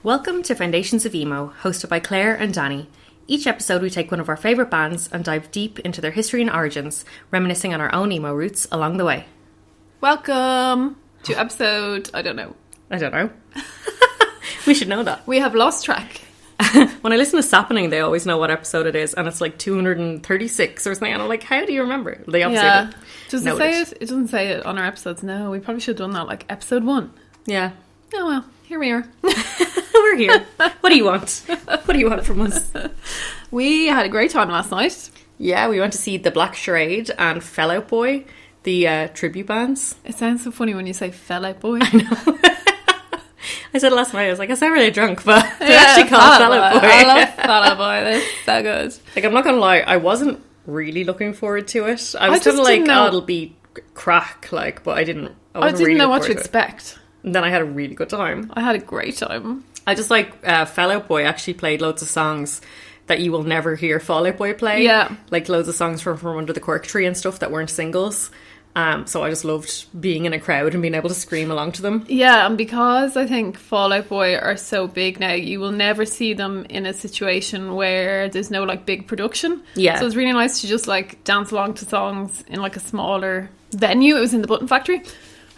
Welcome to Foundations of Emo, hosted by Claire and Danny. Each episode we take one of our favourite bands and dive deep into their history and origins, reminiscing on our own emo roots along the way. Welcome to episode... I don't know. We should know that. We have lost track. When I listen to Sappening, they always know what episode it is, and it's like 236 or something, and I'm like, how do you remember? They obviously Yeah. Does it say it? It doesn't say it on our episodes. No, we probably should have done that like episode 1. Yeah. Oh well, here we are. We're here. What do you want? What do you want from us? We had a great time last night. Yeah, we went to see The Black Charade and Fell Out Boy, the tribute bands. It sounds so funny when you say Fell Out Boy. I know. I said last night, I was like, I sound really drunk, but they're actually called Fell Out Boy. I love Fell Out Boy. They're so good. Like, I'm not going to lie, I wasn't really looking forward to it. I was kind of like, know. oh, it'll be crack, like, but I didn't really know what to expect. And then I had a really good time. I had a great time. I just like Fell Out Boy actually played loads of songs that you will never hear Fall Out Boy play. Yeah. Like loads of songs from Under the Cork Tree and stuff that weren't singles. So I just loved being in a crowd and being able to scream along to them. Yeah, and because I think Fall Out Boy are so big now, you will never see them in a situation where there's no like big production. Yeah. So it's really nice to just like dance along to songs in like a smaller venue. It was in the Button Factory.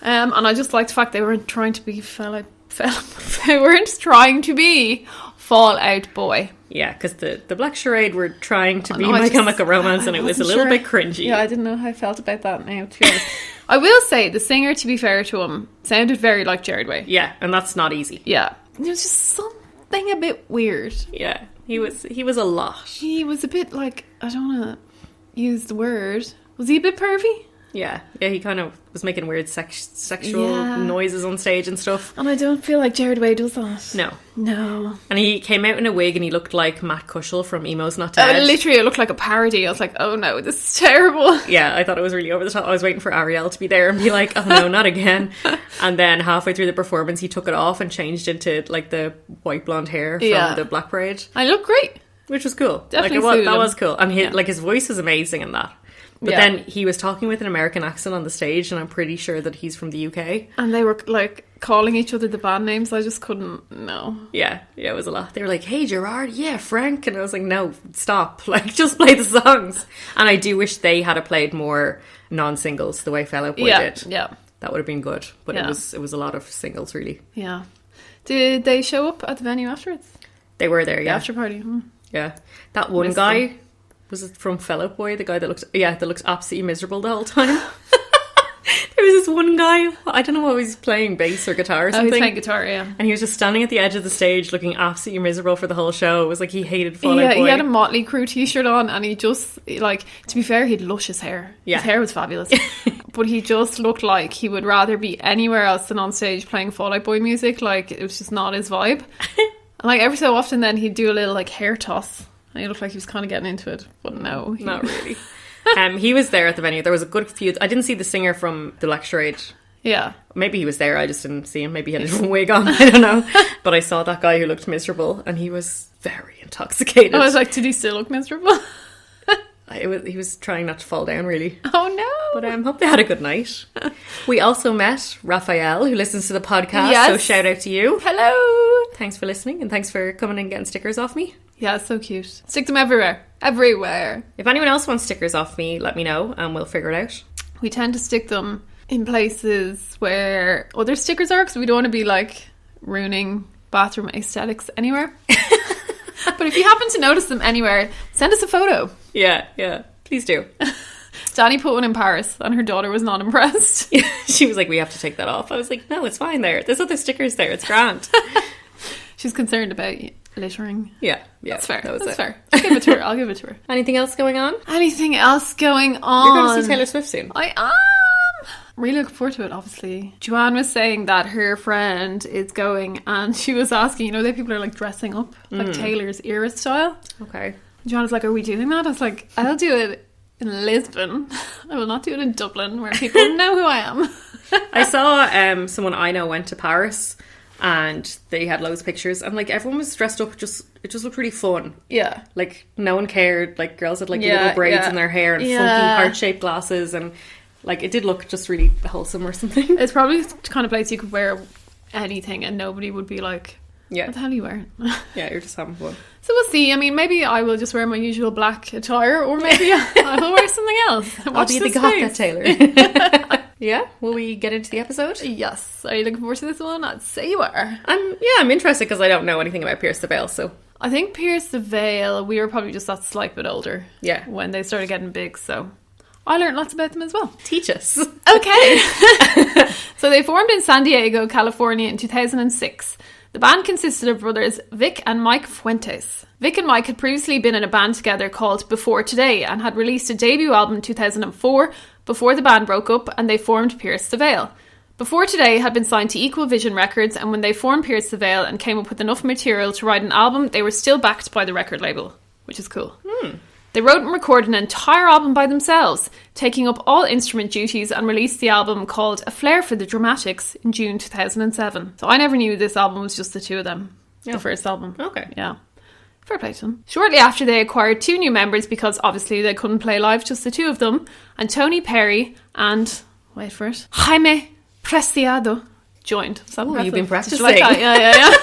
And I just liked the fact they weren't trying to be they weren't trying to be Fall Out Boy. Yeah, because the Black Charade were trying to be My Chemical Romance, and it was a little bit cringy. Yeah, I didn't know how I felt about that now, to be honest. I will say, the singer, to be fair to him, sounded very like Jared Way. Yeah, and that's not easy. Yeah. There's just something a bit weird. Yeah, he was a lot. He was a bit like, I don't want to use the word. Was he a bit pervy? Yeah, he kind of was making weird sexual noises on stage and stuff. And I don't feel like Jared Way does that. No. And he came out in a wig and he looked like Matt Cushel from Emo's Not Dead. Literally, it looked like a parody. I was like, oh no, this is terrible. Yeah, I thought it was really over the top. I was waiting for Ariel to be there and be like, oh no, not again. And then halfway through the performance, he took it off and changed into like the white blonde hair from the Black Parade. I look great. Which was cool. Definitely that was cool. And his voice is amazing in that. But then he was talking with an American accent on the stage, and I'm pretty sure that he's from the UK. And they were like calling each other the band names. I just couldn't. No. Yeah, it was a lot. They were like, "Hey, Gerard, yeah, Frank," and I was like, "No, stop! Like, just play the songs." And I do wish they had played more non-singles the way Fell Out Boy did. Yeah, that would have been good. But it was a lot of singles, really. Yeah. Did they show up at the venue afterwards? They were there. Yeah, the after party. Yeah, that one guy. Was it from Fell Out Boy? The guy that looks absolutely miserable the whole time. There was this one guy, I don't know what he was playing, bass or guitar or something. Oh, he was playing guitar, yeah. And he was just standing at the edge of the stage looking absolutely miserable for the whole show. It was like he hated Fall Out Boy. He had a Motley Crue t-shirt on, and he just, like, to be fair, he had luscious hair. Yeah. His hair was fabulous. But he just looked like he would rather be anywhere else than on stage playing Fall Out Boy music. Like, it was just not his vibe. And like, every so often then he'd do a little, like, hair toss. And he looked like he was kind of getting into it, but no. Not really. He was there at the venue. There was a good few... I didn't see the singer from The Black Charade. Yeah. Maybe he was there, I just didn't see him. Maybe he had a different wig on, I don't know. But I saw that guy who looked miserable, and he was very intoxicated. I was like, did he still look miserable? He was trying not to fall down, really. Oh, no. But I hope they had a good night. We also met Raphael, who listens to the podcast, so shout out to you. Hello. Thanks for listening, and thanks for coming and getting stickers off me. Yeah, it's so cute. Stick them everywhere. Everywhere. If anyone else wants stickers off me, let me know, and we'll figure it out. We tend to stick them in places where other stickers are, because we don't want to be, like, ruining bathroom aesthetics anywhere. But if you happen to notice them anywhere, send us a photo. Yeah, please do. Danny put one in Paris, and her daughter was not impressed. She was like, we have to take that off. I was like, no, it's fine there. There's other stickers there. It's grand. She's concerned about littering. Yeah. That's fair. That's fair. I'll give it to her. Anything else going on? Anything else going on? You're going to see Taylor Swift soon. I am. Really looking forward to it, obviously. Joanne was saying that her friend is going, and she was asking, that people are like dressing up like Taylor's era style. Okay. Joanne was like, are we doing that? I was like, I'll do it in Lisbon. I will not do it in Dublin, where people know who I am. I saw someone I know went to Paris, and they had loads of pictures, and like everyone was dressed up. It just looked really fun. Yeah, like no one cared. Like girls had like little braids in their hair and funky heart-shaped glasses, and like it did look just really wholesome or something. It's probably the kind of place you could wear anything and nobody would be like, Yeah. What the hell are you wearing? Yeah, you're just having fun. So we'll see. I mean, maybe I will just wear my usual black attire, or maybe I will wear something else. I'll be the goth Taylor. Yeah, will we get into the episode? Yes. Are you looking forward to this one? I'd say you are. I'm interested because I don't know anything about Pierce the Veil, so... I think Pierce the Veil, we were probably just that slight bit older. Yeah. When they started getting big, so... I learned lots about them as well. Teach us. Okay. So they formed in San Diego, California in 2006. The band consisted of brothers Vic and Mike Fuentes. Vic and Mike had previously been in a band together called Before Today and had released a debut album in 2004 before the band broke up and they formed Pierce the Veil. Before Today had been signed to Equal Vision Records, and when they formed Pierce the Veil and came up with enough material to write an album, they were still backed by the record label, which is cool. They wrote and recorded an entire album by themselves, taking up all instrument duties, and released the album called A Flair for the Dramatics in June 2007. So I never knew this album was just the two of them. The first album. Okay. Yeah. Fair play to them. Shortly after, they acquired 2 new members because obviously they couldn't play live, just the two of them, and Tony Perry and, wait for it, Jaime Preciado joined. Oh, you've been practicing. Like that? Yeah.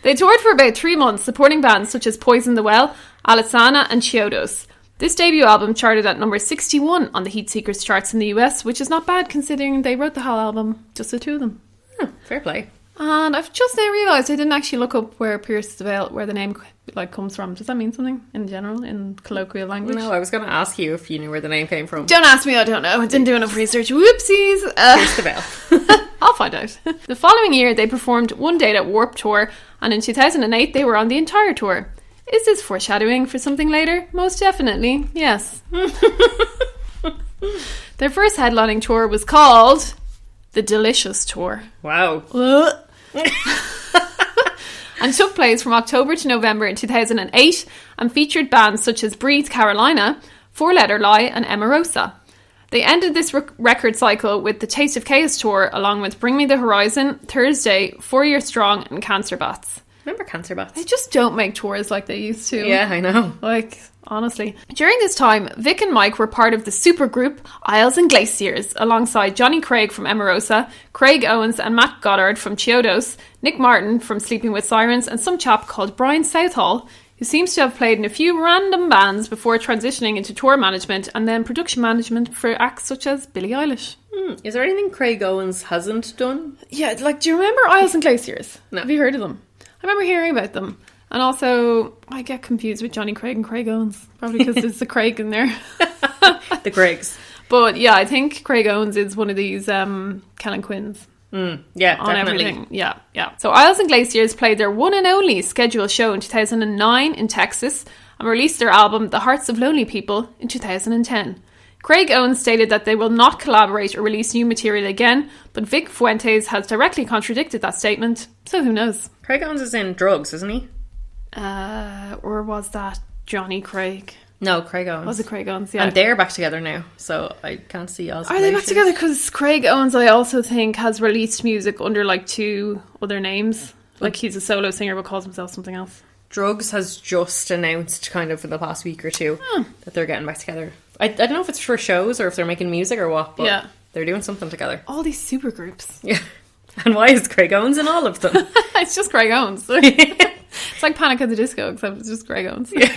They toured for about 3 months, supporting bands such as Poison the Well, Alisana and Chiodos. This debut album charted at number 61 on the Heatseekers charts in the US, which is not bad considering they wrote the whole album, just the two of them. Oh, fair play. And I've just now realised I didn't actually look up where Pierce the Veil, where the name comes from. Does that mean something in general, in colloquial language? No, I was going to ask you if you knew where the name came from. Don't ask me, I don't know. I didn't do enough research. Whoopsies. Pierce the Veil. I'll find out. The following year, they performed one date at Warped Tour, and in 2008, they were on the entire tour. Is this foreshadowing for something later? Most definitely, yes. Their first headlining tour was called The Delicious Tour. Wow. And took place from October to November in 2008 and featured bands such as Breathe Carolina, Four Letter Lie and Emarosa. They ended this record cycle with the Taste of Chaos tour along with Bring Me the Horizon, Thursday, 4 Year Strong and Cancer Bats. Remember Cancer Bats? They just don't make tours like they used to. Yeah, I know. Like, honestly. During this time, Vic and Mike were part of the supergroup Isles and Glaciers, alongside Johnny Craig from Emarosa, Craig Owens and Matt Goddard from Chiodos, Nick Martin from Sleeping with Sirens, and some chap called Brian Southall, who seems to have played in a few random bands before transitioning into tour management and then production management for acts such as Billie Eilish. Is there anything Craig Owens hasn't done? Yeah, like, do you remember Isles and Glaciers? No. Have you heard of them? I remember hearing about them. And also, I get confused with Johnny Craig and Craig Owens. Probably because there's a Craig in there. The Craigs. But yeah, I think Craig Owens is one of these Ken and Quins. Yeah, on definitely. Everything. Yeah. So Isles and Glaciers played their one and only scheduled show in 2009 in Texas and released their album The Hearts of Lonely People in 2010. Craig Owens stated that they will not collaborate or release new material again, but Vic Fuentes has directly contradicted that statement, so who knows? Craig Owens is in Drugs, isn't he? Or was that Johnny Craig? No, Craig Owens. Was it Craig Owens? Yeah. And they're back together now, so I can't see us. Are they back together? Because Craig Owens, I also think, has released music under like 2 other names. Like he's a solo singer but calls himself something else. Drugs has just announced kind of in the past week or two that they're getting back together. I don't know if it's for shows or if they're making music or what, but they're doing something together. All these super groups. Yeah. And why is Craig Owens in all of them? It's just Craig Owens. It's like Panic at the Disco, except it's just Craig Owens. Yeah.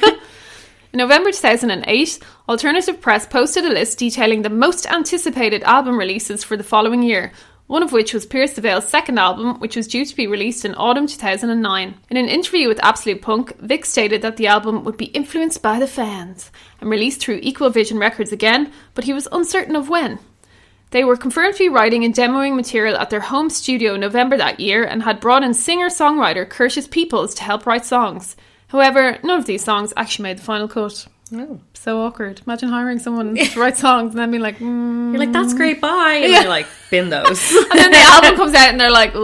In November 2008, Alternative Press posted a list detailing the most anticipated album releases for the following year, one of which was Pierce the Veil's second album, which was due to be released in autumn 2009. In an interview with Absolute Punk, Vic stated that the album would be influenced by the fans and released through Equal Vision Records again, but he was uncertain of when. They were confirmed to be writing and demoing material at their home studio in November that year and had brought in singer-songwriter Curtis Peoples to help write songs. However, none of these songs actually made the final cut. Oh. So awkward. Imagine hiring someone to write songs and then being like, You're like, that's great, bye. And you're like, bin those. And then the album comes out and they're like,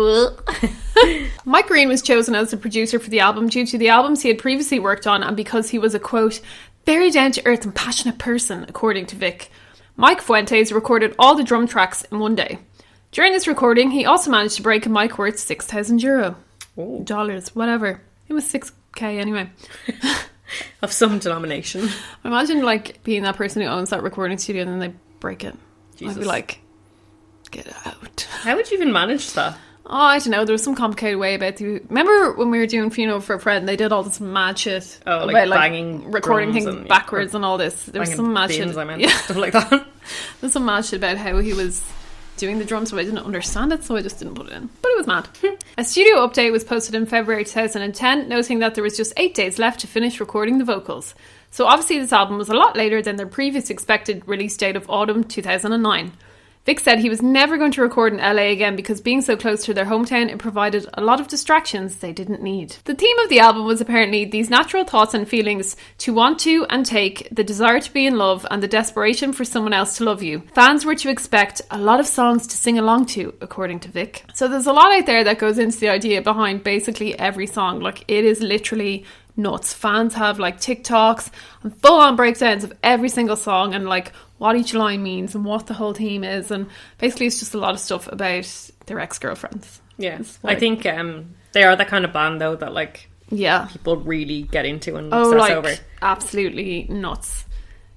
Mike Green was chosen as the producer for the album due to the albums he had previously worked on and because he was a, quote, very down-to-earth and passionate person, according to Vic. Mike Fuentes recorded all the drum tracks in one day. During this recording, he also managed to break a mic worth €6,000. Dollars, whatever. It was 6k anyway. Of some denomination. Imagine like being that person who owns that recording studio and then they break it. Jesus. I'd be like, get out. How would you even manage that? I don't know. There was some complicated way about remember when we were doing Funeral for a Friend, they did all this mad shit about banging recording things backwards and all this. There was some mad shit. Stuff like that. There's some mad shit about how he was doing the drums, so I didn't understand it, so I just didn't put it in. But it was mad. A studio update was posted in February 2010, noting that there was just 8 days left to finish recording the vocals. So obviously this album was a lot later than their previous expected release date of autumn 2009. Vic said he was never going to record in LA again because being so close to their hometown, it provided a lot of distractions they didn't need. The theme of the album was apparently these natural thoughts and feelings to want to and take, the desire to be in love, and the desperation for someone else to love you. Fans were to expect a lot of songs to sing along to, according to Vic. So there's a lot out there that goes into the idea behind basically every song. Like, it is literally nuts. Fans have like TikToks and full-on breakdowns of every single song and like what each line means and what the whole theme is, and basically it's just a lot of stuff about their ex-girlfriends. Yeah, I think they are the kind of band though that like people really get into and obsess over. Absolutely nuts.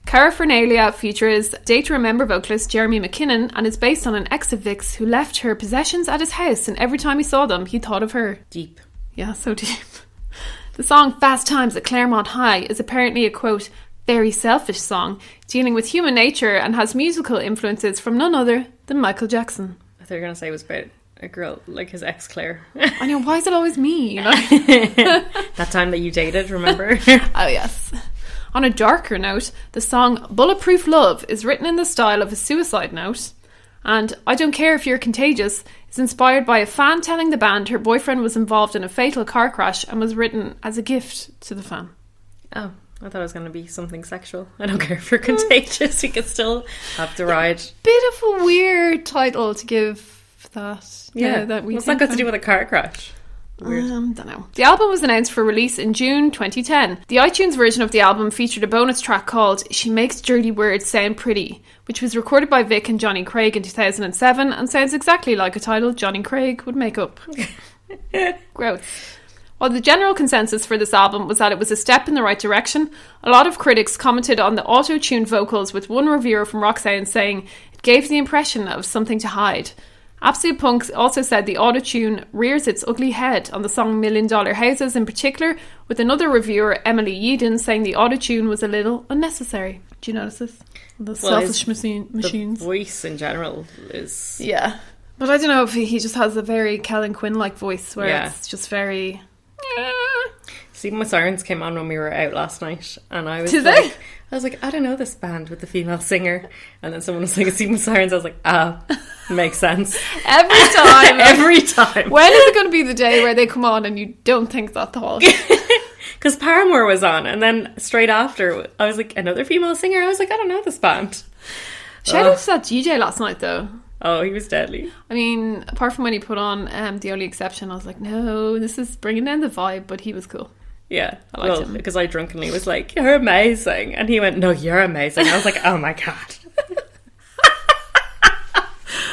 Paraphernalia features Day to Remember vocalist Jeremy McKinnon and is based on an ex of Vic's who left her possessions at his house, and every time he saw them he thought of her. Deep. Yeah, so deep. The song Fast Times at Claremont High is apparently a, quote, very selfish song dealing with human nature and has musical influences from none other than Michael Jackson. I thought you were going to say it was about a girl like his ex Claire. I know, why is it always me? You know? That time that you dated, remember? Oh yes. On a darker note, the song Bulletproof Love is written in the style of a suicide note, and I Don't Care If You're Contagious is inspired by a fan telling the band her boyfriend was involved in a fatal car crash and was written as a gift to the fan. Oh, I thought it was going to be something sexual. I don't care if you're contagious, you can still have the ride. Bit of a weird title to give that. Yeah, what's that got to do with a car crash? Don't know. The album was announced for release in June 2010. The iTunes version of the album featured a bonus track called She Makes Dirty Words Sound Pretty, which was recorded by Vic and Johnny Craig in 2007 and sounds exactly like a title Johnny Craig would make up. Gross. While the general consensus for this album was that it was a step in the right direction, a lot of critics commented on the auto-tuned vocals, with one reviewer from Rock Sound saying it gave the impression of something to hide. Absolute Punk also said the auto-tune rears its ugly head on the song $1 Million Houses in particular, with another reviewer, Emily Yeadon, saying the auto-tune was a little unnecessary. Do you notice this? The selfish machines. The voice in general is... Yeah. But I don't know if he just has a very Kellen Quinn-like voice where it's just very... Seeing My Sirens came on when we were out last night, and I was I don't know this band with the female singer, and then someone was like, "See My Sirens," I was like, makes sense. Every time. When is it going to be the day where they come on and you don't think that thought? Because Paramore was on, and then straight after I was like, another female singer. I was like, I don't know this band. Shout out to that DJ last night though. Oh, he was deadly. I mean, apart from when he put on The Only Exception, I was like, no, this is bringing down the vibe, but he was cool. Yeah, I liked him. Because I drunkenly was like, you're amazing. And he went, no, you're amazing. I was like, oh my God.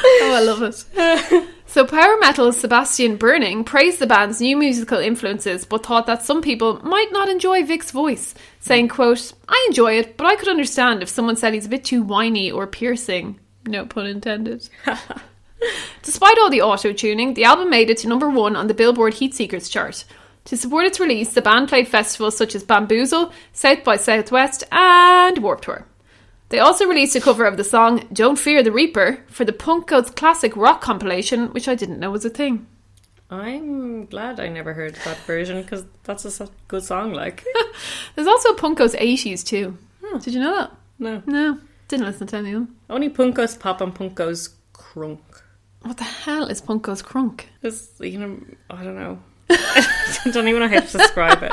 Oh, I love it. So power metal's Sebastian Burning praised the band's new musical influences, but thought that some people might not enjoy Vic's voice, saying, quote, I enjoy it, but I could understand if someone said he's a bit too whiny or piercing. No pun intended. Despite all the auto-tuning, the album made it to number 1 on the Billboard Heatseekers chart. To support its release, the band played festivals such as Bamboozle, South by Southwest and Warped Tour. They also released a cover of the song Don't Fear the Reaper for the Punk Goes Classic Rock compilation, which I didn't know was a thing. I'm glad I never heard that version, because that's a good song, like. There's also a Punk Goes 80s too. Did you know that? No. Didn't listen to any of them. Only Punk Goes Pop and Punk Goes Crunk. What the hell is Punk Goes Crunk? It's, I don't know. I don't even know how to describe it.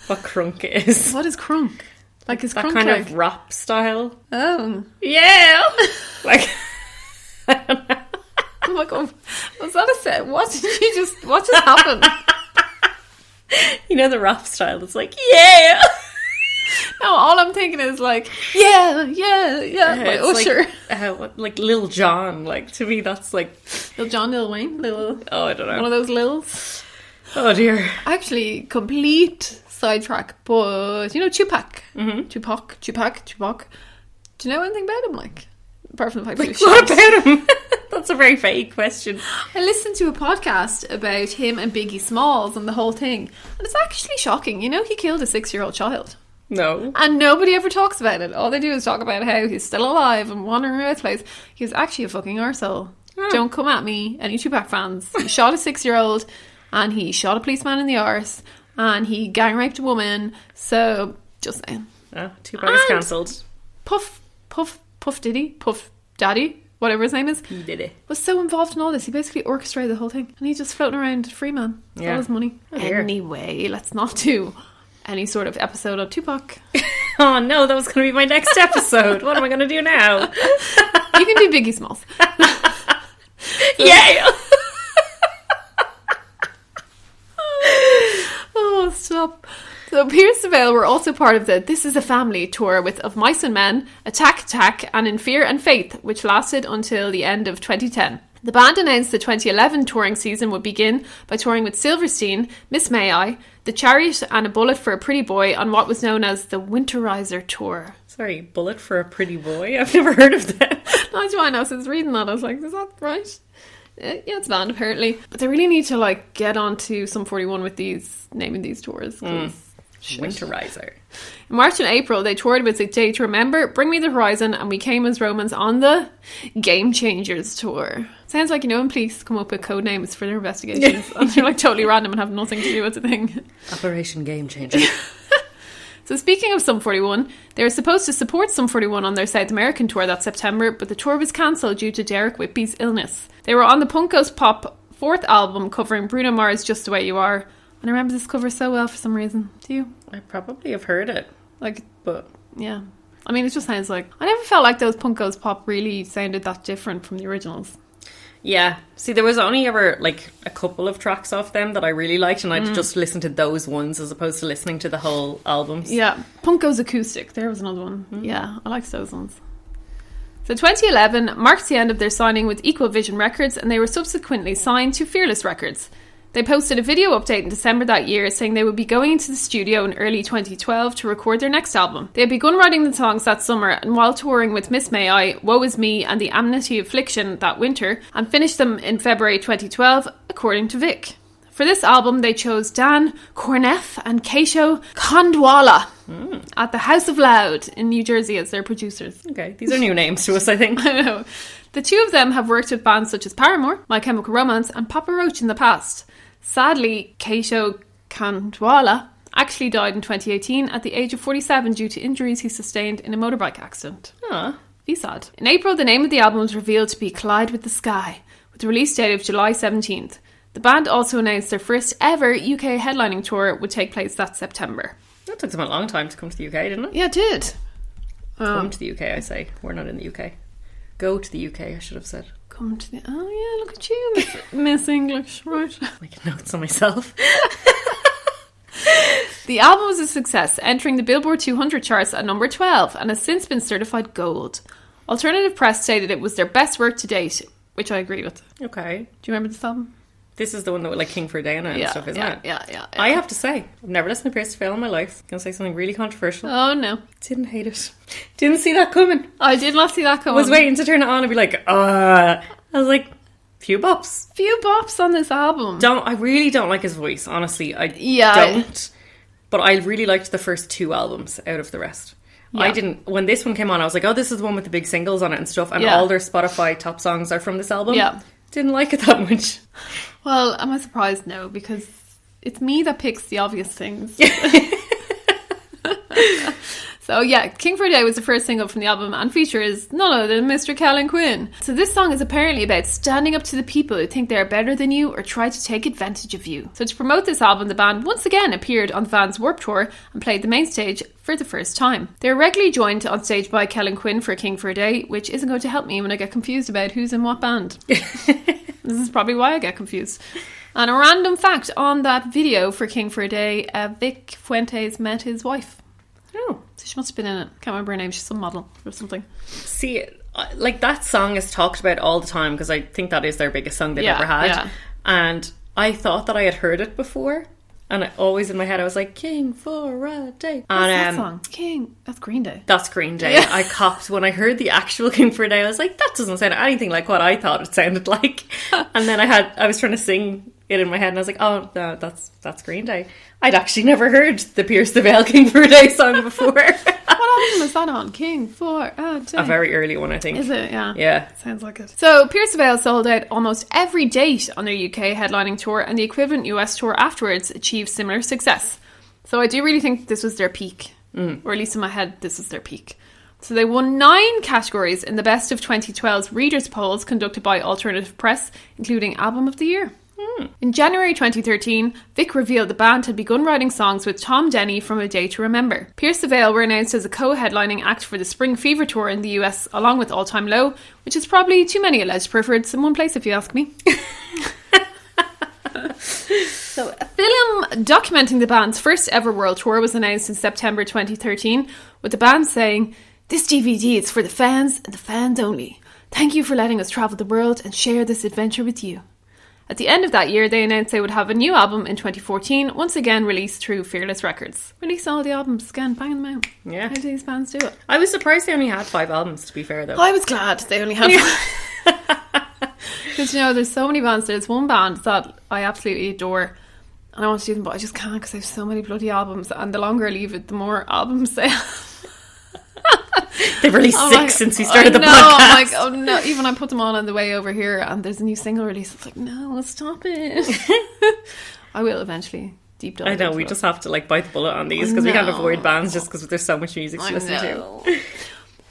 What crunk is. What is crunk? Like, is that crunk kind like of rap style? Oh. Yeah! Like, I don't know. Oh my God. Was that a set? What just happened? You know the rap style that's like, yeah! No, all I'm thinking is like, yeah, like Usher. Like Lil Jon, like, to me that's like... Lil Jon, Lil Wayne, Oh, I don't know. One of those Lils. Oh dear. Actually, complete sidetrack, but you know Tupac? Mm-hmm. Tupac. Do you know anything about him, like? Apart from the fact that what about him? That's a very vague question. I listened to a podcast about him and Biggie Smalls and the whole thing, and it's actually shocking. You know, he killed a 6-year-old child. No. And nobody ever talks about it. All they do is talk about how he's still alive and wandering around the place. He was actually a fucking arsehole. Oh. Don't come at me, any Tupac fans. He shot a 6-year-old, and he shot a policeman in the arse, and he gang raped a woman. So, just saying. Oh, Tupac is cancelled. Puff Diddy, Puff Daddy, whatever his name is, Diddy, was so involved in all this. He basically orchestrated the whole thing, and he's just floating around free man with all his money. Anyway, let's not do any sort of episode on Tupac. Oh no, that was going to be my next episode. What am I going to do now? You can do Biggie Smalls. Yeah. Oh, stop. So Pierce the Veil were also part of the This Is a Family tour with Of Mice and Men, Attack, and In Fear and Faith, which lasted until the end of 2010. The band announced the 2011 touring season would begin by touring with Silverstein, Miss May I, The Chariot and A Bullet for a Pretty Boy on what was known as the Winterizer Tour. Sorry, Bullet for a Pretty Boy? I've never heard of that. That's why I know, since reading that I was like, is that right? Yeah, it's banned apparently. But they really need to like get onto Sum 41 with naming these tours. Winterizer. In March and April, they toured with A Day to Remember, Bring Me the Horizon, and We Came as Romans on the Game Changers tour. Sounds like, you know, when police come up with code names for their investigations and they're like totally random and have nothing to do with the thing. Operation Game Changer. So speaking of Sum 41, they were supposed to support Sum 41 on their South American tour that September, but the tour was cancelled due to Derek Whitby's illness. They were on the Punk Goes Pop 4th album covering Bruno Mars' Just The Way You Are. And I remember this cover so well for some reason. Do you? I probably have heard it. But yeah. I mean, it just sounds like... I never felt like those Punk Goes Pop really sounded that different from the originals. Yeah. See, there was only ever like a couple of tracks off them that I really liked, and I'd just listen to those ones as opposed to listening to the whole albums. Yeah. Punk Goes Acoustic. There was another one. Yeah, I liked those ones. So 2011 marks the end of their signing with Equal Vision Records, and they were subsequently signed to Fearless Records. They posted a video update in December that year saying they would be going into the studio in early 2012 to record their next album. They had begun writing the songs that summer, and while touring with Miss May I, Woe Is Me and The Amnesty Affliction that winter, and finished them in February 2012, according to Vic. For this album, they chose Dan Korneff and Keisho Khandwala at the House of Loud in New Jersey as their producers. Okay, these are new names to us, I think. I know. The two of them have worked with bands such as Paramore, My Chemical Romance, and Papa Roach in the past. Sadly, Keisho Khandwala actually died in 2018 at the age of 47 due to injuries he sustained in a motorbike accident. Be sad. In April, the name of the album was revealed to be Collide with the Sky, with the release date of July 17th. The band also announced their first ever UK headlining tour would take place that September. That took them a long time to come to the UK, didn't it? Yeah, it did. Come to the UK, I say. We're not in the UK. Go to the UK, I should have said. Come to the... Oh, yeah, look at you, Miss English, right? Making notes on myself. The album was a success, entering the Billboard 200 charts at number 12 and has since been certified gold. Alternative press stated it was their best work to date, which I agree with. Okay. Do you remember this album? This is the one that with like King for a Day and stuff, isn't it? Yeah. I have to say, I've never listened to Pierce the Veil in my life. I'm going to say something really controversial. Oh, no. Didn't hate it. Didn't see that coming. I did not see that coming. Was waiting to turn it on and be like, I was like, few bops. Few bops on this album. I really don't like his voice, honestly. I don't. But I really liked the first two albums out of the rest. Yeah. I didn't... When this one came on, I was like, oh, this is the one with the big singles on it and stuff. And all their Spotify top songs are from this album. Yeah. Didn't like it that much. Well, am I surprised? No, because it's me that picks the obvious things. So yeah, King for a Day was the first single from the album and features none other than Mr. Callan Quinn. So this song is apparently about standing up to the people who think they're better than you or try to take advantage of you. So to promote this album, the band once again appeared on the Vans Warped Tour and played the main stage for the first time. They were regularly joined on stage by Callan Quinn for King for a Day, which isn't going to help me when I get confused about who's in what band. This is probably why I get confused. And a random fact on that video for King for a Day, Vic Fuentes met his wife. Oh. So she must have been in it. Can't remember her name. She's some model or something. See, like that song is talked about all the time because I think that is their biggest song they've ever had. Yeah. And I thought that I had heard it before. And always in my head I was like, King for a Day. What's that song? King. That's Green Day. That's Green Day. Yeah. I copped when I heard the actual King for a Day. I was like, that doesn't sound anything like what I thought it sounded like. And then I was trying to sing it in my head and I was like, oh no, that's Green Day. I'd actually never heard the Pierce the Veil King for a Day song before. What album is that on? King for a Day. A very early one, I think. Is it? Yeah. Yeah. Sounds like it. So Pierce the Veil sold out almost every date on their UK headlining tour, and the equivalent US tour afterwards achieved similar success. So I do really think this was their peak. Or at least in my head, this was their peak. So they won 9 categories in the Best of 2012's Readers' Polls conducted by Alternative Press, including Album of the Year. In January 2013, Vic revealed the band had begun writing songs with Tom Denny from A Day to Remember. Pierce the Veil were announced as a co-headlining act for the Spring Fever tour in the US, along with All Time Low, which is probably too many alleged perverts in one place if you ask me. So, a film documenting the band's first ever world tour was announced in September 2013, with the band saying, "This DVD is for the fans and the fans only. Thank you for letting us travel the world and share this adventure with you." At the end of that year, they announced they would have a new album in 2014, once again released through Fearless Records. Release all the albums again, banging them out. Yeah. How do these bands do it? I was surprised they only had 5 albums, to be fair, though. I was glad they only had 5. Because, you know, there's so many bands. There's one band that I absolutely adore, and I want to do them, but I just can't because they have so many bloody albums, and the longer I leave it, the more albums they have. They've released 6 since we started the podcast. I'm like, oh no. Even I put them on the way over here and there's a new single release. It's like, no, stop it. I will eventually deep dive. I know, we just have to like bite the bullet on these because we can't avoid bands just because there's so much music to listen to.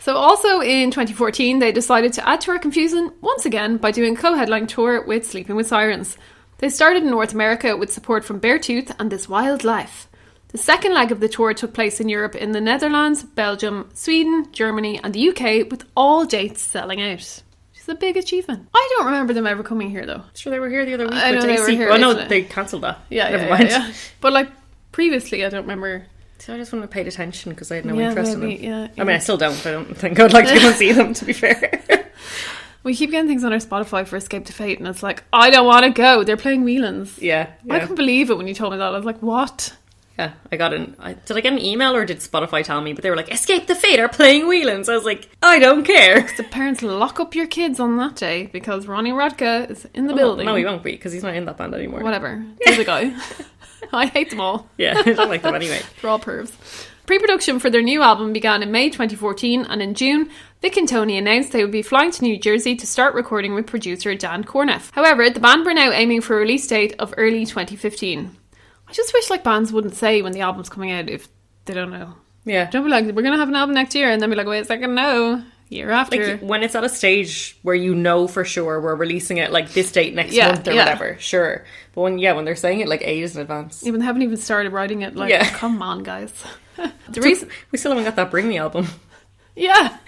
So also in 2014, they decided to add to our confusion once again by doing a co-headline tour with Sleeping with Sirens. They started in North America with support from Beartooth and This Wild Life. The second leg of the tour took place in Europe in the Netherlands, Belgium, Sweden, Germany and the UK, with all dates selling out. Which is a big achievement. I don't remember them ever coming here though. Sure, they were here the other week. I know they were here. Oh no, they cancelled that. Yeah, never mind. Yeah. But like previously, I don't remember. So I just wouldn't have paid attention because I had no interest in them. Yeah, I mean, I still don't. I don't think I would like to go and see them, to be fair. We keep getting things on our Spotify for Escape to Fate, and it's like, I don't want to go. They're playing Whelan's. Yeah. I couldn't believe it when you told me that. I was like, what? Yeah, I got did I get an email or did Spotify tell me? But they were like, Escape the Fate are playing Whelan's. I was like, I don't care. The parents lock up your kids on that day because Ronnie Radke is in the building. No, he won't be because he's not in that band anymore. Whatever. He's a guy. I hate them all. Yeah, I don't like them anyway. They're all pervs. Pre-production for their new album began in May 2014, and in June, Vic and Tony announced they would be flying to New Jersey to start recording with producer Dan Corneff. However, the band were now aiming for a release date of early 2015. I just wish like bands wouldn't say when the album's coming out if they don't know. Yeah. Don't be like, we're going to have an album next year, and then be like, wait a second, no, year after. Like when it's at a stage where you know for sure we're releasing it like this date next month or whatever, sure. But when they're saying it like ages in advance. Even haven't even started writing it, like, come on, guys. We still haven't got that Bring Me album. Yeah.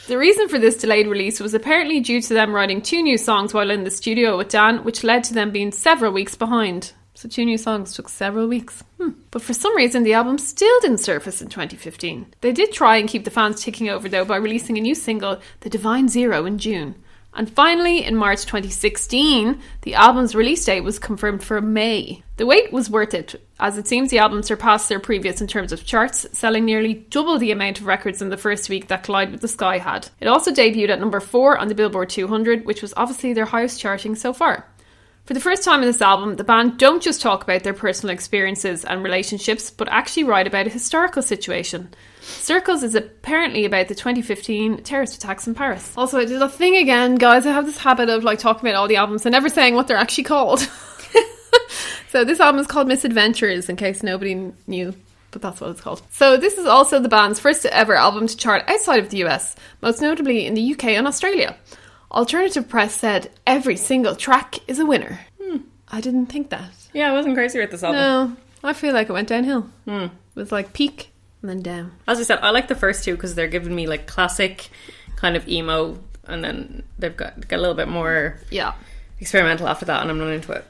The reason for this delayed release was apparently due to them writing 2 new songs while in the studio with Dan, which led to them being several weeks behind. So 2 new songs took several weeks. But for some reason, the album still didn't surface in 2015. They did try and keep the fans ticking over, though, by releasing a new single, The Divine Zero, in June. And finally, in March 2016, the album's release date was confirmed for May. The wait was worth it, as it seems the album surpassed their previous in terms of charts, selling nearly double the amount of records in the first week that Collide with the Sky had. It also debuted at number 4 on the Billboard 200, which was obviously their highest charting so far. For the first time in this album, the band don't just talk about their personal experiences and relationships, but actually write about a historical situation. Circles is apparently about the 2015 terrorist attacks in Paris. Also, I did a thing again, guys. I have this habit of like talking about all the albums and never saying what they're actually called. So this album is called Misadventures, in case nobody knew, but that's what it's called. So this is also the band's first ever album to chart outside of the US, most notably in the UK and Australia. Alternative Press said every single track is a winner. I didn't think that. Yeah, I wasn't crazy with this album. No, I feel like it went downhill. It was like peak and then down. As I said, I like the first 2 because they're giving me like classic kind of emo, and then they've got a little bit more experimental after that, and I'm not into it.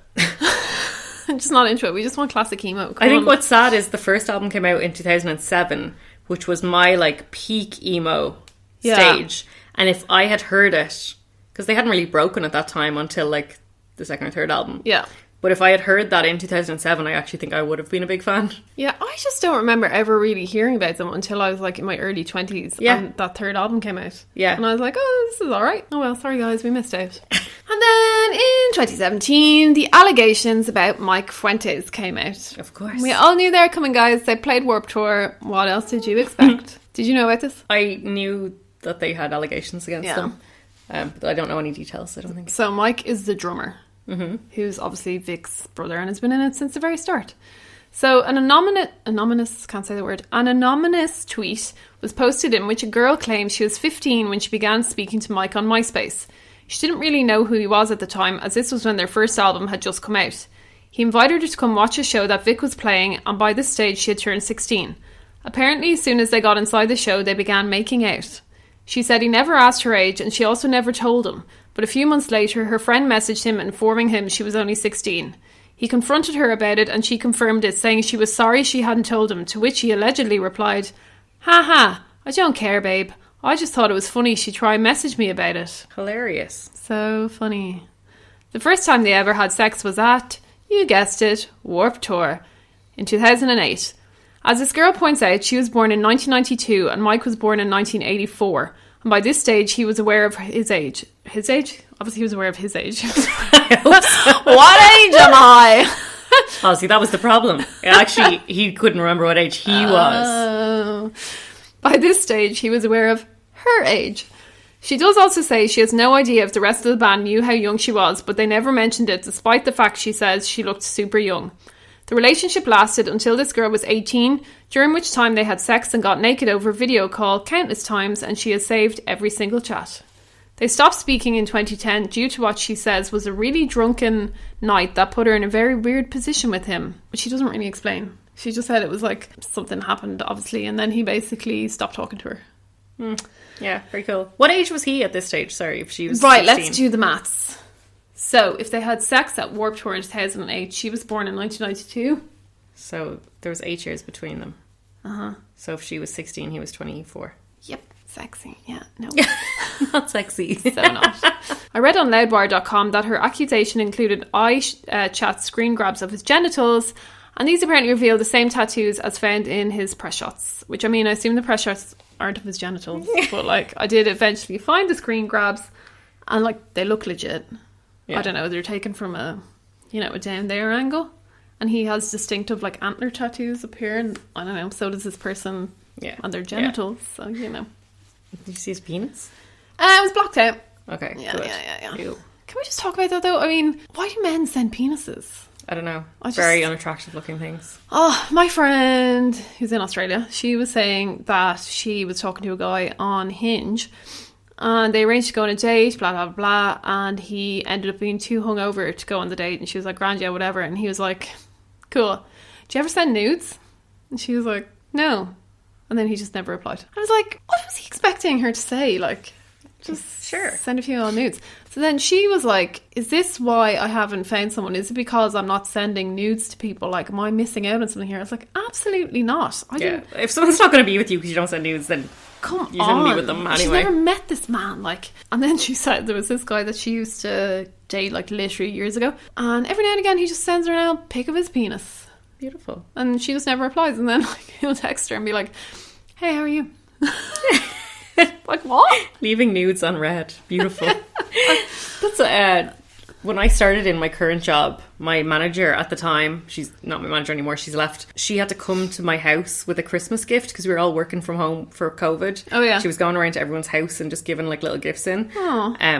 I'm just not into it. We just want classic emo. I think what's sad is the first album came out in 2007, which was my like peak emo stage, and if I had heard it, because they hadn't really broken at that time until like the second or third album. Yeah. But if I had heard that in 2007, I actually think I would have been a big fan. Yeah, I just don't remember ever really hearing about them until I was like in my early 20s. Yeah. And that third album came out. Yeah. And I was like, oh, this is alright. Oh well, sorry guys, we missed out. And then in 2017, the allegations about Mike Fuentes came out. Of course. We all knew they were coming, guys. They played Warped Tour. What else did you expect? Did you know about this? I knew that they had allegations against them. But I don't know any details, I don't think. So Mike is the drummer. Who's obviously Vic's brother and has been in it since the very start. So an anonymous tweet was posted in which a girl claims she was 15 when she began speaking to Mike on MySpace. She didn't really know who he was at the time, as this was when their first album had just come out. He invited her to come watch a show that Vic was playing, and by this stage she had turned 16. Apparently, as soon as they got inside the show, they began making out. She said he never asked her age, and she also never told him. But a few months later, her friend messaged him informing him she was only 16. He confronted her about it and she confirmed it, saying she was sorry she hadn't told him, to which he allegedly replied, "Ha, I don't care, babe. I just thought it was funny she'd try and message me about it." Hilarious. So funny. The first time they ever had sex was at, you guessed it, Warped Tour in 2008. As this girl points out, she was born in 1992 and Mike was born in 1984. And by this stage, he was aware of his age. His age? Obviously, he was aware of his age. What age am I? Oh, see, that was the problem. Actually, he couldn't remember what age he was. By this stage, he was aware of her age. She does also say she has no idea if the rest of the band knew how young she was, but they never mentioned it, despite the fact she says she looked super young. The relationship lasted until this girl was 18, during which time they had sex and got naked over video call countless times, and she has saved every single chat. They stopped speaking in 2010 due to what she says was a really drunken night that put her in a very weird position with him, which she doesn't really explain. She just said it was like something happened, obviously, and then he basically stopped talking to her. Yeah, very cool. What age was he at this stage? Sorry, if she was Right, 16. let's do the maths. So, if they had sex at Warped Tour in 2008, she was born in 1992. So, there was 8 years between them. Uh-huh. So, if she was 16, he was 24. Yep. Sexy. Yeah, no. Not sexy. So not. I read on loudwire.com that her accusation included chat screen grabs of his genitals, and these apparently reveal the same tattoos as found in his press shots. Which, I mean, I assume the press shots aren't of his genitals, but, like, I did eventually find the screen grabs, and, like, they look legit. Yeah. I don't know, they're taken from a down there angle. And he has distinctive, like, antler tattoos up here. And, I don't know, so does this person on their genitals. Yeah. So, you know. Did you see his penis? It was blocked out. Okay, Yeah. Ew. Can we just talk about that, though? I mean, why do men send penises? I don't know. Very unattractive looking things. Oh, my friend who's in Australia, she was saying that she was talking to a guy on Hinge. And they arranged to go on a date, blah, blah, blah. And he ended up being too hungover to go on the date. And she was like, grand, yeah, whatever. And he was like, cool. Do you ever send nudes? And she was like, no. And then he just never replied. I was like, what was he expecting her to say? Like, just send a few on nudes. So then she was like, is this why I haven't found someone? Is it because I'm not sending nudes to people? Like, am I missing out on something here? I was like, absolutely not. If someone's not going to be with you because you don't send nudes, then you shouldn't be with them anyway. She's never met this man, like. And then she said there was this guy that she used to date, like, literally years ago. And every now and again, he just sends her a pic of his penis. Beautiful. And she just never replies. And then, like, he'll text her and be like, hey, how are you? Like, what? Leaving nudes unread. Beautiful. That's when I started in my current job, my manager at the time, she's not my manager anymore, she's left, she had to come to my house with a Christmas gift because we were all working from home for COVID. Oh yeah. She was going around to everyone's house and just giving like little gifts in,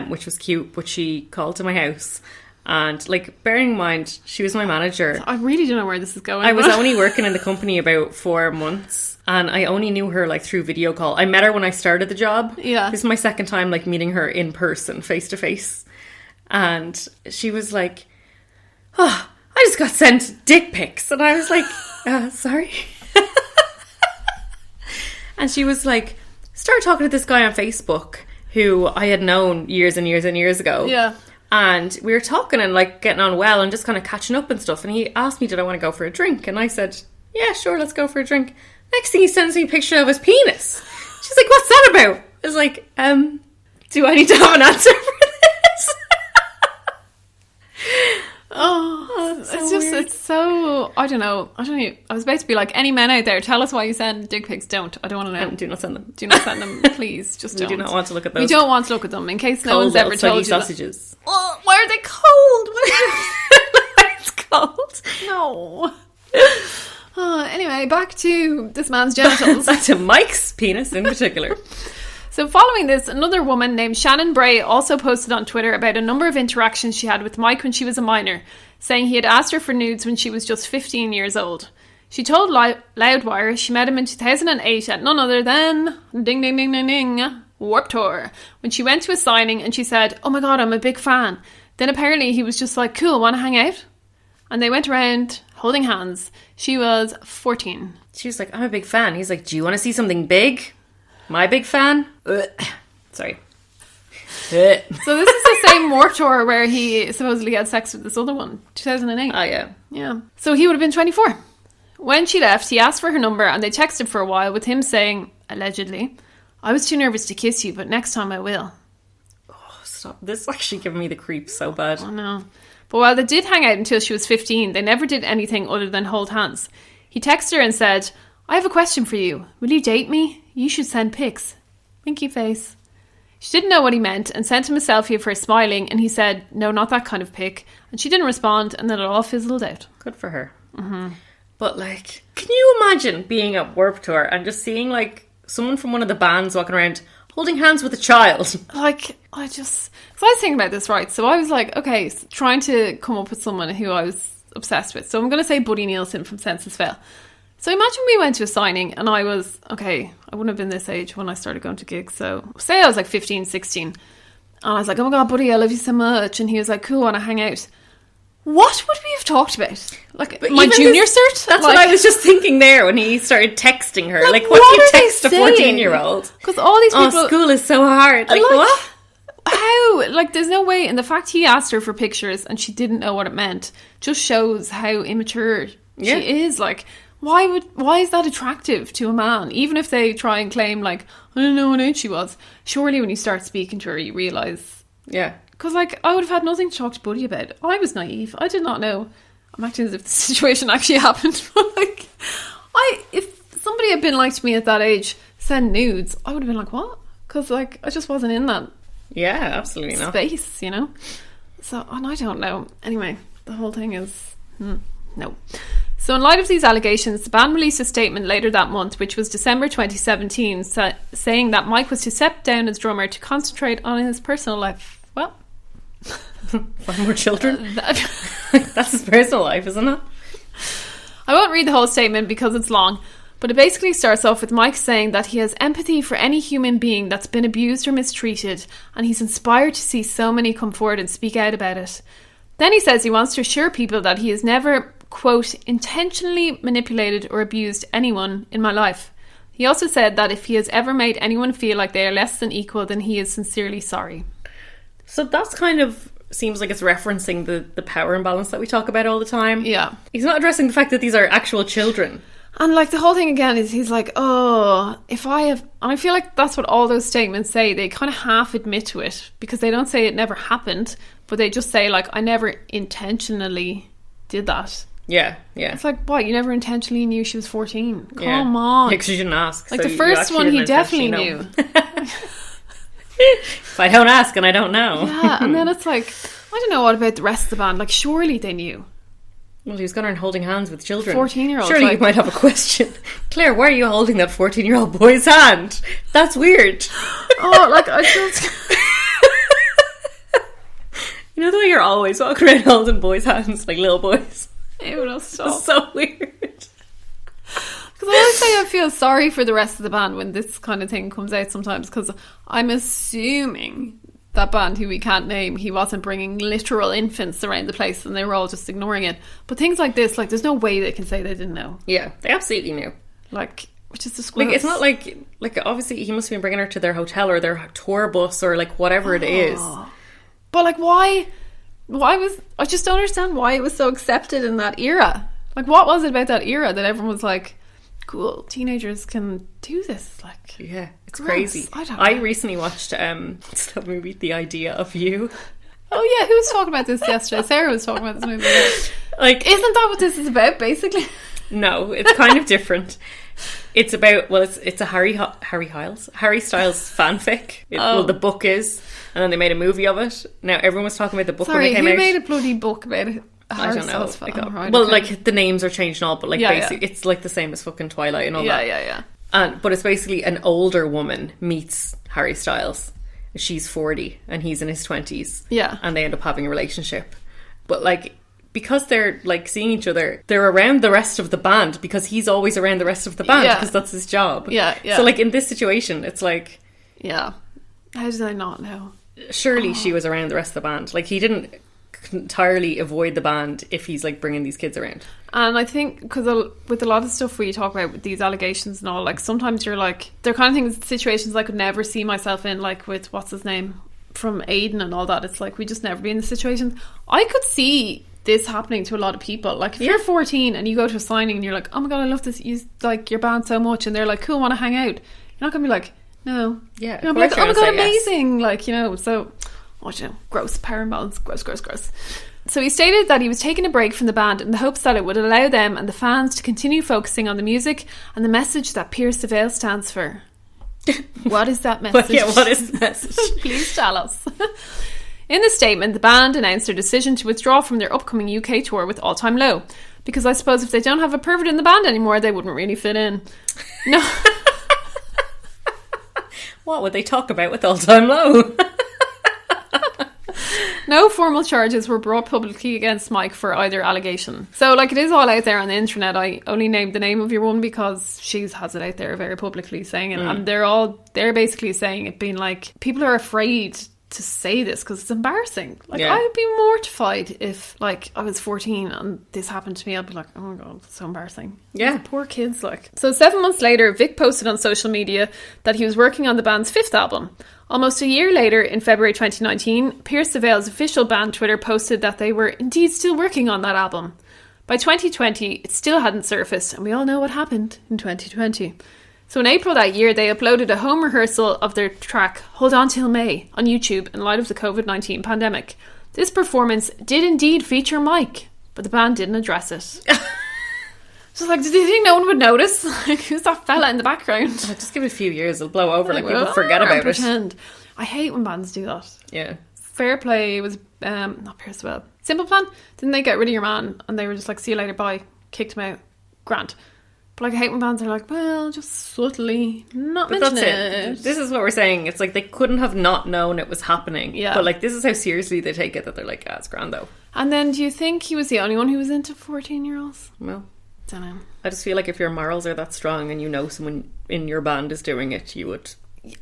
which was cute. But she called to my house, and like, bearing in mind she was my manager, I really don't know where this is going. I was only working in the company about 4 months, and I only knew her like through video call. I met her when I started the job. Yeah, this is my second time like meeting her in person, face to face. And she was like, oh, I just got sent dick pics. And I was like, sorry. And she was like, started talking to this guy on Facebook who I had known years and years and years ago. Yeah. And we were talking and like getting on well and just kind of catching up and stuff. And he asked me, did I want to go for a drink? And I said, yeah, sure, let's go for a drink. Next thing he sends me a picture of his penis. She's like, what's that about? I was like, do I need to have an answer for this? Oh, weird. It's so, I don't know. I was about to be like, any men out there, tell us why you send dick pics. Don't. I don't want to know. Do not send them. Do not send them, please. Just don't. We do not want to look at those. We don't want to look at them in case no one's ever told you sausages. Oh, why are they cold? It's cold. No. Anyway, back to this man's genitals. Back to Mike's penis in particular. So following this, another woman named Shannon Bray also posted on Twitter about a number of interactions she had with Mike when she was a minor, saying he had asked her for nudes when she was just 15 years old. She told Loudwire she met him in 2008 at none other than ding ding ding ding ding Warped Tour, when she went to a signing and she said, "Oh my god, I'm a big fan." Then apparently he was just like, "Cool, want to hang out?" And they went around holding hands. She was 14. She was like, "I'm a big fan." He's like, "Do you want to see something big? My big fan?" Sorry. So this is the same Warped Tour where he supposedly had sex with this other one, 2008. Oh, yeah. Yeah. So he would have been 24. When she left, he asked for her number and they texted for a while, with him saying, allegedly, "I was too nervous to kiss you, but next time I will." Oh, stop. This is actually giving me the creeps so bad. I know. But while they did hang out until she was 15, they never did anything other than hold hands. He texted her and said, "I have a question for you. Will you date me? You should send pics." Winky face. She didn't know what he meant and sent him a selfie of her smiling, and he said, "No, not that kind of pic." And she didn't respond, and then it all fizzled out. Good for her. Mm-hmm. But, like, can you imagine being at Warped Tour and just seeing, like, someone from one of the bands walking around holding hands with a child? Like, I was thinking about this, right? So I was like, okay, trying to come up with someone who I was obsessed with. So I'm going to say Buddy Nielsen from Senses Fail. So imagine we went to a signing and I was, okay, I wouldn't have been this age when I started going to gigs. So say I was like 15, 16. And I was like, "Oh my God, Buddy, I love you so much." And he was like, "Cool, want to hang out?" What would we have talked about? Like, but my junior cert? That's what I was just thinking there when he started texting her. Like what do you text a 14-year-old? Because all these people... "Oh, school is so hard." Like what? How? Like, there's no way. And the fact he asked her for pictures and she didn't know what it meant just shows how immature she is. Like, why is that attractive to a man? Even if they try and claim, like, "I don't know what age she was." Surely when you start speaking to her, you realise... Yeah. Because, like, I would have had nothing to talk to Buddy about. I was naive. I did not know. I'm acting as if the situation actually happened. But, like, if somebody had been like to me at that age, send nudes, I would have been like, what? Because, like, I just wasn't in that absolutely space, you know? So, and I don't know. Anyway, the whole thing is, no. So in light of these allegations, the band released a statement later that month, which was December 2017, saying that Mike was to step down as drummer to concentrate on his personal life. Well... Find more children? That's his personal life, isn't it? I won't read the whole statement because it's long, but it basically starts off with Mike saying that he has empathy for any human being that's been abused or mistreated, and he's inspired to see so many come forward and speak out about it. Then he says he wants to assure people that he has never, quote, intentionally manipulated or abused anyone in my life. He also said that if he has ever made anyone feel like they are less than equal, then he is sincerely sorry. So that's kind of seems like it's referencing the power imbalance that we talk about all the time. Yeah. He's not addressing the fact that these are actual children. And, like, the whole thing again is he's like, oh, if I have... And I feel like that's what all those statements say. They kind of half admit to it because they don't say it never happened, but they just say, like, I never intentionally did that. Yeah. It's like, what? You never intentionally knew she was 14? Come on. Yeah, because you didn't ask. Like, so the first one he definitely knew. If I don't ask and I don't know. Yeah, and then it's like, I don't know what about the rest of the band. Like, surely they knew. Well, he was going around holding hands with children. 14-year-olds. Surely you might have a question. Claire, why are you holding that 14-year-old boy's hand? That's weird. Oh, like, I just... You know the way you're always walking around holding boys' hands, like little boys? Ew, no, stop. It's so weird. Because I always say I feel sorry for the rest of the band when this kind of thing comes out sometimes, because I'm assuming that band who we can't name, he wasn't bringing literal infants around the place and they were all just ignoring it. But things like this, like, there's no way they can say they didn't know. Yeah, they absolutely knew. Like, which is disgraceful. Like, it's not like obviously he must have been bringing her to their hotel or their tour bus or like whatever it is. But like, why I just don't understand why it was so accepted in that era. Like, what was it about that era that everyone was like, cool, teenagers can do this? Like, yeah, it's gross. crazy. I recently watched that movie, The Idea of You. Oh yeah, who was talking about this yesterday? Sarah was talking about this movie. Like, isn't that what this is about, basically? No, it's kind of different. It's about, well, it's a Harry Styles fanfic. Well, the book is, and then they made a movie of it. Now everyone was talking about the book when it came out. Who made a bloody book about it? I don't know. Well, like the names are changed and all, but like basically it's like the same as fucking Twilight and all that. Yeah. But it's basically an older woman meets Harry Styles. She's 40 and he's in his 20s. Yeah. And they end up having a relationship. But like, because they're like seeing each other, they're around the rest of the band because he's always around the rest of the band because that's his job. Yeah. So like in this situation, it's like... Yeah. How did I not know? Surely she was around the rest of the band. Like, he didn't entirely avoid the band if he's like bringing these kids around. And I think because with a lot of stuff we talk about with these allegations and all, like sometimes you're like, they're kind of things, situations I could never see myself in, like with what's his name from Aiden and all that. It's like we just never be in the situations. I could see this happening to a lot of people. Like if you're 14 and you go to a signing and you're like, oh my god, I love this, you like your band so much, and they're like, cool, want to hang out, you're not gonna be like, no. Yeah, you're like, oh my god, amazing. Yes. Like, you know, so gross, power imbalance, gross. So he stated that he was taking a break from the band in the hopes that it would allow them and the fans to continue focusing on the music and the message that Pierce the Veil stands for. What is that message? What is the message? Please tell us. In the statement, the band announced their decision to withdraw from their upcoming UK tour with All Time Low, because I suppose if they don't have a pervert in the band anymore, they wouldn't really fit in. No. What would they talk about with All Time Low? No formal charges were brought publicly against Mike for either allegation. So, like, it is all out there on the internet. I only named the name of your one because she has it out there very publicly saying it. And they're basically saying it being like, people are afraid to say this because it's embarrassing. Like, I would be mortified if, like, I was 14 and this happened to me. I'd be like, oh my god, it's so embarrassing. Yeah. Poor kids, like. So 7 months later, Vic posted on social media that he was working on the band's 5th album. Almost a year later, in February 2019, Pierce the Veil's official band Twitter posted that they were indeed still working on that album. By 2020, it still hadn't surfaced, and we all know what happened in 2020. So in April that year, they uploaded a home rehearsal of their track Hold On Till May on YouTube in light of the COVID-19 pandemic. This performance did indeed feature Mike, but the band didn't address it. So like, did you think no one would notice? Like, who's that fella in the background? Oh, just give it a few years, it'll blow over. Like, people forget about it. I hate when bands do that. Yeah. Fair Play was not Pierce the Veil. Simple Plan, didn't they get rid of your man and they were just like, see you later, bye, kicked him out, grant. But like, I hate when bands are like, well, just subtly not mention it. This is what we're saying. It's like they couldn't have not known it was happening. Yeah. But like, this is how seriously they take it, that they're like, it's grand though. And then do you think he was the only one who was into 14-year-olds? Well, don't know. I just feel like if your morals are that strong and you know someone in your band is doing it, you would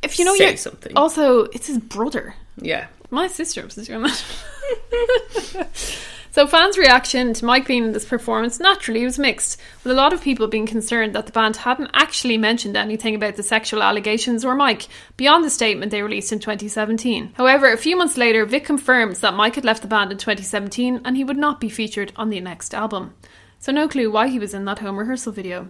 say something. Also, it's his brother. Yeah. My sister was doing that. So fans' reaction to Mike being in this performance naturally was mixed, with a lot of people being concerned that the band hadn't actually mentioned anything about the sexual allegations or Mike beyond the statement they released in 2017. However, a few months later, Vic confirms that Mike had left the band in 2017 and he would not be featured on the next album. So no clue why he was in that home rehearsal video.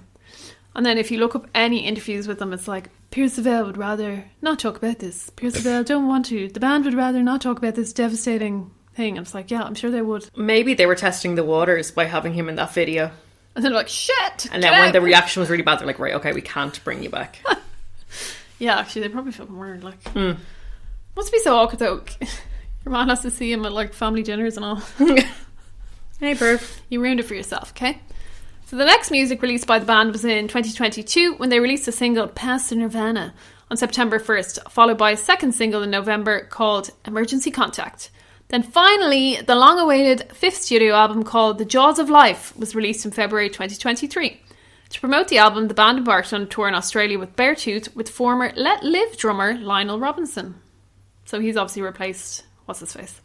And then if you look up any interviews with them, it's like, Pierce the Veil would rather not talk about this. Pierce the Veil don't want to. The band would rather not talk about this devastating thing. And it's like, yeah, I'm sure they would. Maybe they were testing the waters by having him in that video. And they're like, shit! And then when the reaction was really bad, they're like, right, okay, we can't bring you back. Yeah, actually, they probably fucking weren't. Like, must be so awkward though. Your man has to see him at like family dinners and all. Hey, bro. You ruined it for yourself, okay? So the next music released by the band was in 2022 when they released a single, Past the Nirvana, on September 1st, followed by a second single in November called Emergency Contact. Then finally, the long-awaited 5th studio album called The Jaws of Life was released in February 2023. To promote the album, the band embarked on a tour in Australia with Beartooth with former Let Live drummer Lionel Robinson. So he's obviously replaced what's-his-face.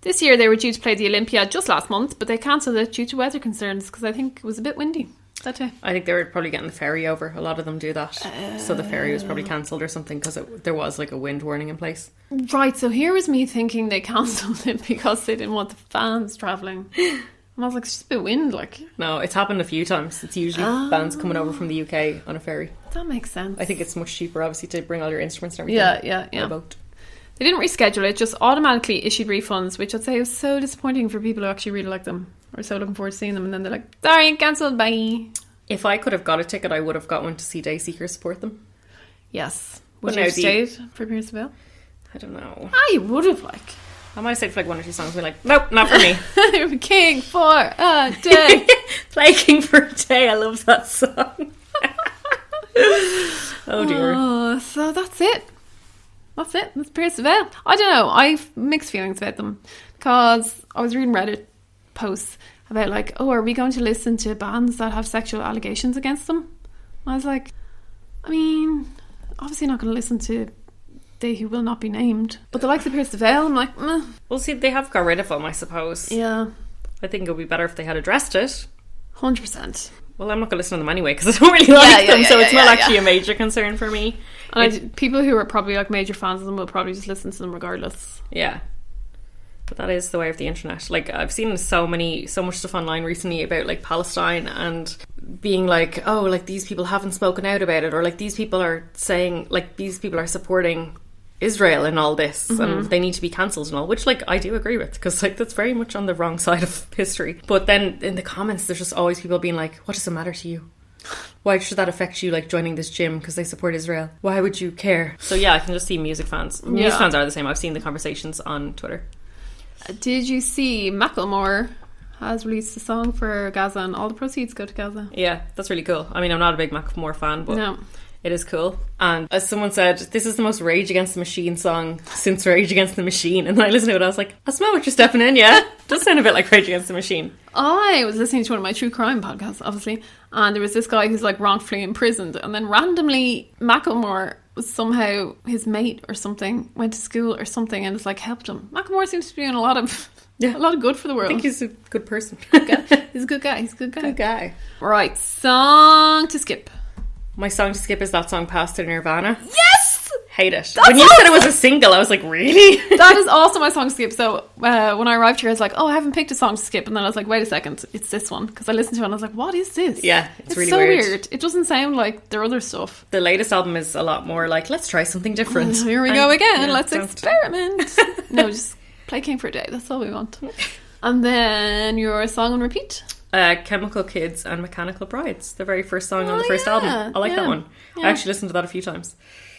This year they were due to play the Olympia just last month, but they cancelled it due to weather concerns because I think it was a bit windy that day. I think they were probably getting the ferry over. A lot of them do that. So the ferry was probably cancelled or something because there was like a wind warning in place. Right, so here was me thinking they cancelled it because they didn't want the fans travelling. And I was like, it's just a bit wind, like. No, it's happened a few times. It's usually bands coming over from the UK on a ferry. That makes sense. I think it's much cheaper, obviously, to bring all your instruments and everything. Yeah. On a boat. They didn't reschedule it, just automatically issued refunds, which I'd say was so disappointing for people who actually really like them. We're so looking forward to seeing them, and then they're like, sorry, cancelled, bye. If I could have got a ticket, I would have got one to see Dayseeker support them. Yes. Would you have stayed for Pierce the Veil? I don't know. You would have, like. I might have stayed for like 1 or 2 songs and be like, nope, not for me. King for a day. Play King for a Day. I love that song. Oh dear. So that's it. That's Pierce the Veil. I don't know. I've mixed feelings about them because I was reading Reddit posts about like, oh, are we going to listen to bands that have sexual allegations against them? And I was like, I mean, obviously not going to listen to They Who Will Not Be Named, but the likes of Pierce the Veil, I'm like, meh. Well, see, they have got rid of them, I suppose. Yeah. I think it would be better if they had addressed it. 100%. Well, I'm not going to listen to them anyway because I don't really like them, so it's not actually a major concern for me. And people who are probably like major fans of them will probably just listen to them regardless. Yeah. But that is the way of the internet. Like, I've seen so much stuff online recently about like Palestine and being like, oh, like these people haven't spoken out about it, or like these people are saying, like these people are supporting Israel in all this and they need to be cancelled and all, which like I do agree with, because like that's very much on the wrong side of history. But then in the comments there's just always people being like, what does it matter to you? Why should that affect you, like joining this gym because they support Israel? Why would you care? So yeah, I can just see music fans are the same. I've seen the conversations on Twitter. Did you see Macklemore has released a song for Gaza and all the proceeds go to Gaza? Yeah, that's really cool. I mean, I'm not a big Macklemore fan, but no. It is cool. And as someone said, this is the most Rage Against the Machine song since Rage Against the Machine. And I listened to it, I was like, I smell what you're stepping in, yeah? Does sound a bit like Rage Against the Machine. I was listening to one of my true crime podcasts, obviously, and there was this guy who's like wrongfully imprisoned, and then randomly Macklemore was somehow his mate or something, went to school or something, and it's like helped him. Macklemore seems to be doing a lot of good for the world. I think he's a good person. He's a good guy. Good guy. Right, song to skip. My song to skip is that song Past to Nirvana. Yes! Hate it. When you said it was a single, I was like, really? That is also my song to skip. So when I arrived here, I was like, oh, I haven't picked a song to skip. And then I was like, wait a second, it's this one. Because I listened to it and I was like, what is this? Yeah, it's really so weird. It doesn't sound like their other stuff. The latest album is a lot more like, let's try something different. Here we go again. Yeah, let's experiment. No, just play King for a Day. That's all we want. And then your song on repeat? Chemical Kids and Mechanical Brides, the very first song on the first album. I like that one. Yeah. I actually listened to that a few times.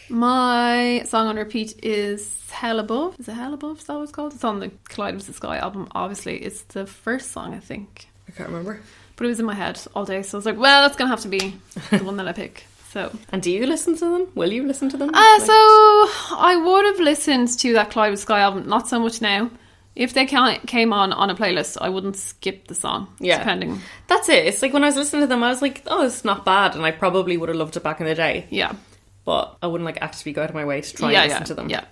My song on repeat is Hell Above. Is it Hell Above? Is that what it's called? It's on the Collide with the Sky album, obviously. It's the first song, I think. I can't remember. But it was in my head all day, so I was like, well, that's going to have to be the one that I pick. So. And do you listen to them? Will you listen to them? So I would have listened to that Collide with the Sky album, not so much now. If they came on a playlist, I wouldn't skip the song. Yeah. Depending. That's it. It's like when I was listening to them, I was like, oh, it's not bad. And I probably would have loved it back in the day. Yeah. But I wouldn't like actively go out of my way to try and listen to them. Yeah.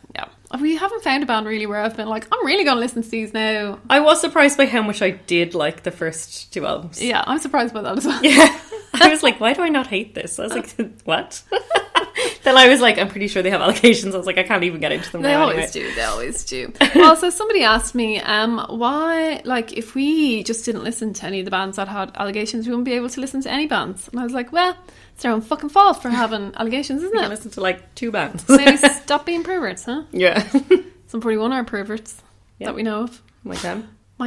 We haven't found a band really where I've been like, I'm really going to listen to these now. I was surprised by how much I did like the first 2 albums. Yeah, I'm surprised by that as well. Yeah. I was like, why do I not hate this? I was like, what? Then I was like, I'm pretty sure they have allegations. I was like, I can't even get into them now. They always do. Also, somebody asked me, why, like, if we just didn't listen to any of the bands that had allegations, we wouldn't be able to listen to any bands. And I was like, well, it's their own fucking fault for having allegations, isn't it? Listen to like 2 bands. Maybe stop being perverts, huh? Yeah. Some 41 are perverts that we know of. Mike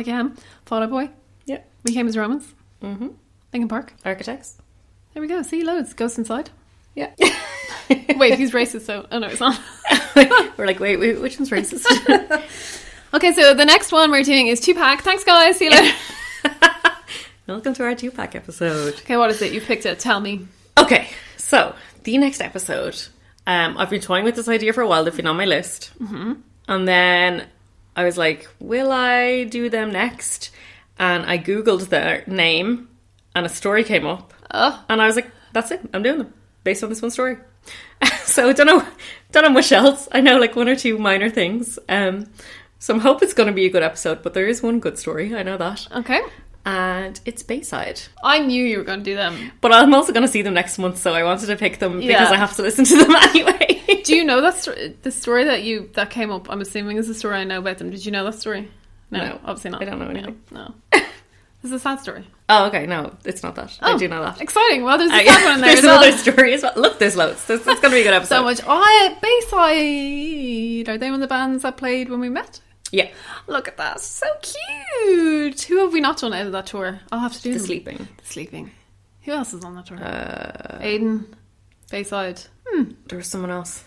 M. Fall Out Boy. Yeah. We Came as Romans. Mm-hmm. Linkin Park. Architects. There we go. See, loads. Ghost Inside. Yeah. Wait, he's racist, so... Oh, no, it's not. We're like, wait, which one's racist? Okay, so the next one we're doing is 2-pack. Thanks, guys. See you later. Welcome to our 2-pack episode. Okay, what is it? You picked it. Tell me. Okay, so the next episode, I've been toying with this idea for a while. They've been on my list. Mm-hmm. And then I was like, will I do them next? And I Googled their name and a story came up. Oh. And I was like, that's it. I'm doing them based on this one story. So I don't know much else. I know like 1 or 2 minor things. So I hope it's going to be a good episode, but there is one good story. I know that. Okay. And it's Bayside. I knew you were going to do them. But I'm also going to see them next month, so I wanted to pick them because I have to listen to them anyway. Do you know the story that came up? I'm assuming is the story I know about them. Did you know that story? No, obviously not. I don't know anything. No. This is a sad story. Oh, okay. No, it's not that. I do know that. Exciting. Well, there's a sad one in there. There's another story as well. Look, there's loads. It's going to be a good episode. So much. Bayside. Are they one of the bands that played when we met? Yeah. Look at that. So cute. Who have we not done out of that tour? I'll have to do The them. Sleeping. The Sleeping. Who else is on that tour? Aiden. Bayside. There was someone else.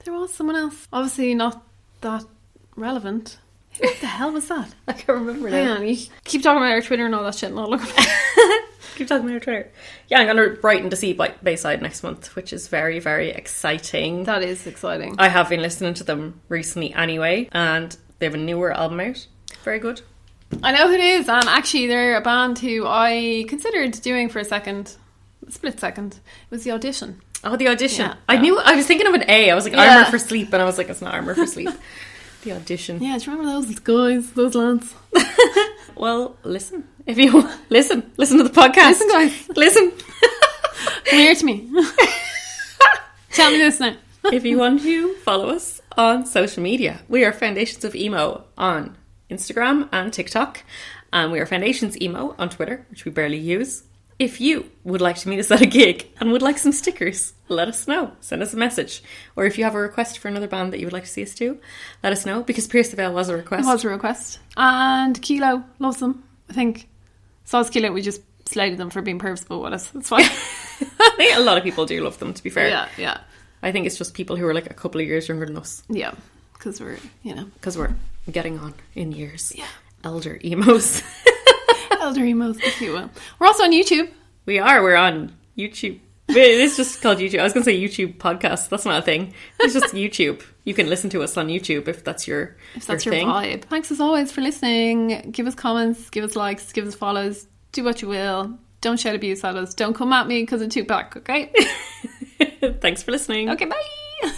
There was someone else. Obviously not that relevant. Who the hell was that? I can't remember now. Hang on, you keep talking about our Twitter and all that shit and I'll look Keep talking about our Twitter. Yeah, I'm going to Brighton to see Bayside next month, which is very, very exciting. That is exciting. I have been listening to them recently anyway, and they have a newer album out. Very good. I know who it is, and actually they're a band who I considered doing for a split second. It was The Audition. Oh, The Audition. Yeah. I was thinking of an A. I was like, Armour for Sleep, and I was like, it's not Armour for Sleep. The Audition. Yeah, do you remember those guys, those lads? Well, listen. If you listen to the podcast. Listen, guys. Listen. Come here to me. Tell me this now. If you want to follow us on social media, we are Foundations of Emo on Instagram and TikTok, and we are Foundations Emo on Twitter, which we barely use. If you would like to meet us at a gig and would like some stickers, let us know. Send us a message. Or if you have a request for another band that you would like to see us do, let us know, because Pierce the Veil was a request. It was a request. And Kilo loves them, I think. So as Kilo, we just slated them for being pervs, but what else? It's fine. I think a lot of people do love them, to be fair. Yeah. I think it's just people who are like a couple of years younger than us. Yeah, because we're, Because we're getting on in years. Yeah. Elder emos. Elder emos, if you will. We're also on YouTube. We're on YouTube. It's just called YouTube. I was going to say YouTube podcast. That's not a thing. It's just YouTube. You can listen to us on YouTube if that's your thing. Vibe. Thanks as always for listening. Give us comments, give us likes, give us follows. Do what you will. Don't shout abuse at us. Don't come at me because of Tupac, okay? Thanks for listening. Okay, bye.